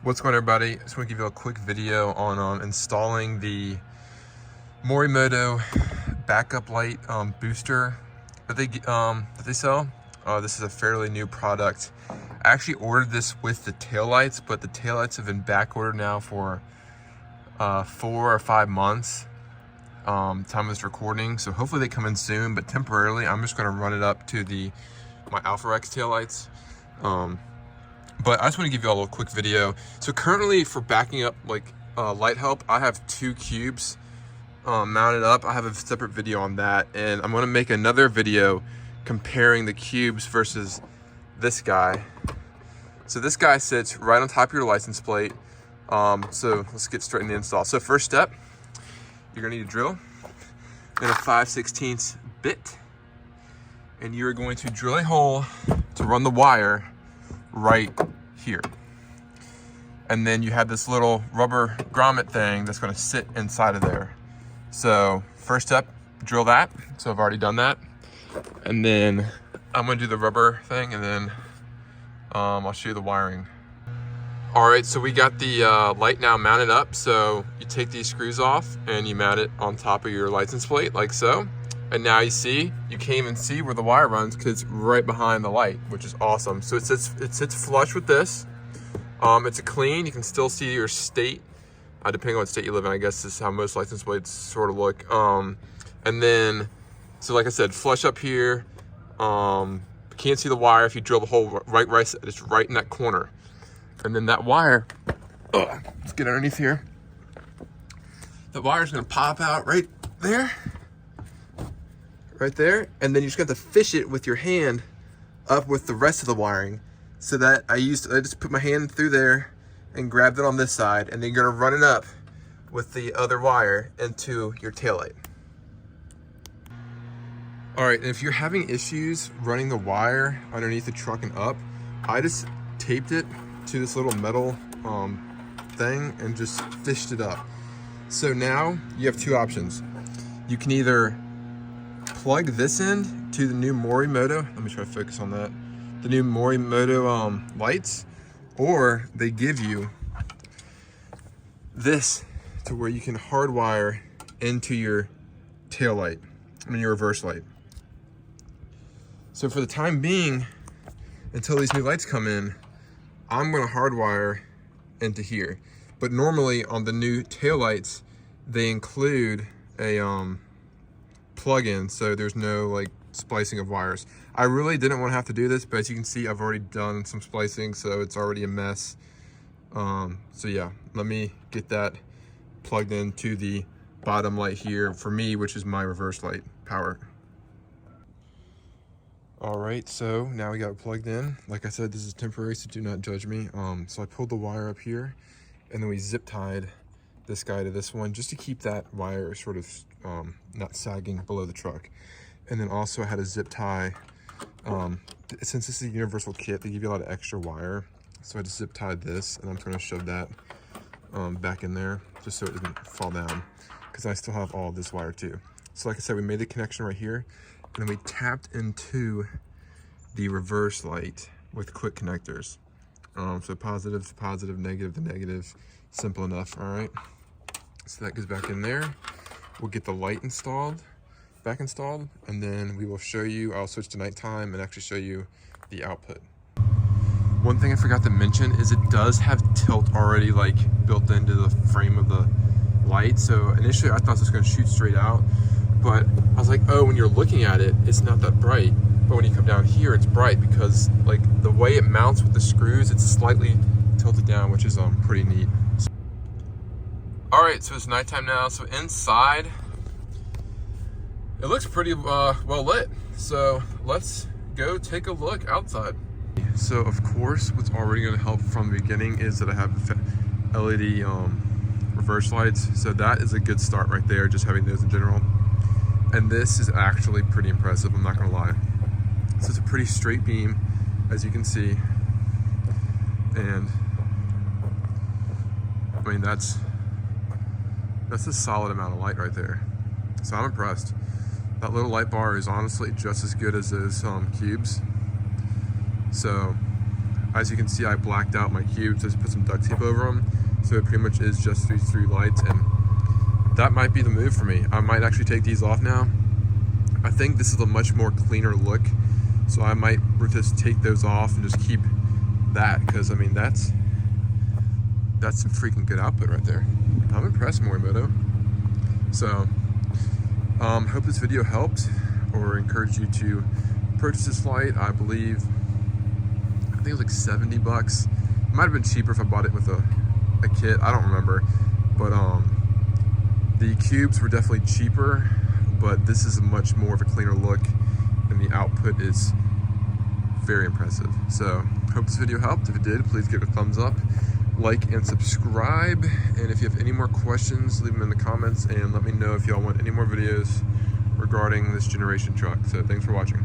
What's going on, everybody? I just want to give you a quick video on installing the Morimoto backup light booster that they sell. This is a fairly new product. I actually ordered this with the taillights, but the taillights have been back ordered now for 4 or 5 months. Time of this recording, so hopefully they come in soon. But temporarily, I'm just going to run it up to my Alpha X taillights. But I just want to give you all a little quick video. So currently, for backing up light help, I have 2 cubes mounted up. I have a separate video on that, and I'm going to make another video comparing the cubes versus this guy. So this guy sits right on top of your license plate. So let's get straight into the install. So first step, you're going to need a drill and a 5/16 bit, and you're going to drill a hole to run the wire right here. And then you have this little rubber grommet thing that's going to sit inside of there. So first step, drill that. So I've already done that. And then I'm going to do the rubber thing, and then I'll show you the wiring. All right, so we got the light now mounted up. So you take these screws off and you mount it on top of your license plate like so. And now you can't even see where the wire runs because it's right behind the light, which is awesome. So it sits flush with this. It's a clean, you can still see your state, depending on what state you live in. I guess this is how most license plates sort of look. And then, so like I said, flush up here. Can't see the wire if you drill the hole it's right in that corner. And then that wire, let's get underneath here. The wire's gonna pop out right there. Right there, and then you just got to fish it with your hand up with the rest of the wiring. So that I just put my hand through there and grabbed it on this side, and then you're gonna run it up with the other wire into your taillight. All right, and if you're having issues running the wire underneath the truck and up, I just taped it to this little metal thing and just fished it up. So now you have 2 options. You can either plug this end to the new Morimoto, let me try to focus on that, the new Morimoto lights, or they give you this to where you can hardwire into your tail light, your reverse light. So for the time being, until these new lights come in, I'm going to hardwire into here. But normally on the new tail lights, they include a plug-in, so there's no splicing of wires. I really didn't want to have to do this, but as you can see, I've already done some splicing, so it's already a mess. So yeah, let me get that plugged into the bottom light here for me, which is my reverse light power. All right, so now we got it plugged in. Like I said, this is temporary, so do not judge me. So I pulled the wire up here, and then we zip tied this guy to this one just to keep that wire sort of not sagging below the truck. And then also I had a zip tie. Since this is a universal kit, they give you a lot of extra wire. So I just zip tied this, and I'm going to shove that back in there just so it doesn't fall down, because I still have all this wire too. So like I said, we made the connection right here, and then we tapped into the reverse light with quick connectors. So positive to positive, negative to negative, simple enough. All right, so that goes back in there. We'll get the light back installed, and then we will show you, I'll switch to nighttime and actually show you the output. One thing I forgot to mention is it does have tilt already built into the frame of the light. So initially I thought this was going to shoot straight out, but I was like, oh, when you're looking at it, it's not that bright. But when you come down here, it's bright because the way it mounts with the screws, it's slightly tilted down, which is pretty neat. All right, so it's nighttime now. So inside, it looks pretty well lit. So let's go take a look outside. So of course, what's already going to help from the beginning is that I have LED reverse lights. So that is a good start right there, just having those in general. And this is actually pretty impressive, I'm not going to lie. So it's a pretty straight beam, as you can see. And I mean, that's a solid amount of light right there. So I'm impressed. That little light bar is honestly just as good as those cubes. So As you can see, I blacked out my cubes. Just put some duct tape over them, so it pretty much is just these 3 lights, and that might be the move for me. I might actually take these off now. I think this is a much more cleaner look, so I might just take those off and just keep that, because I mean that's some freaking good output right there. I'm impressed, Morimoto. So hope this video helped or encouraged you to purchase this light. I think it was like 70 bucks. It might have been cheaper if I bought it with a kit. I don't remember, but the cubes were definitely cheaper, but this is a much more of a cleaner look, and the output is very impressive. So hope this video helped. If it did, please give it a thumbs up, like, and subscribe. And if you have any more questions, leave them in the comments and let me know if y'all want any more videos regarding this generation truck. So thanks for watching.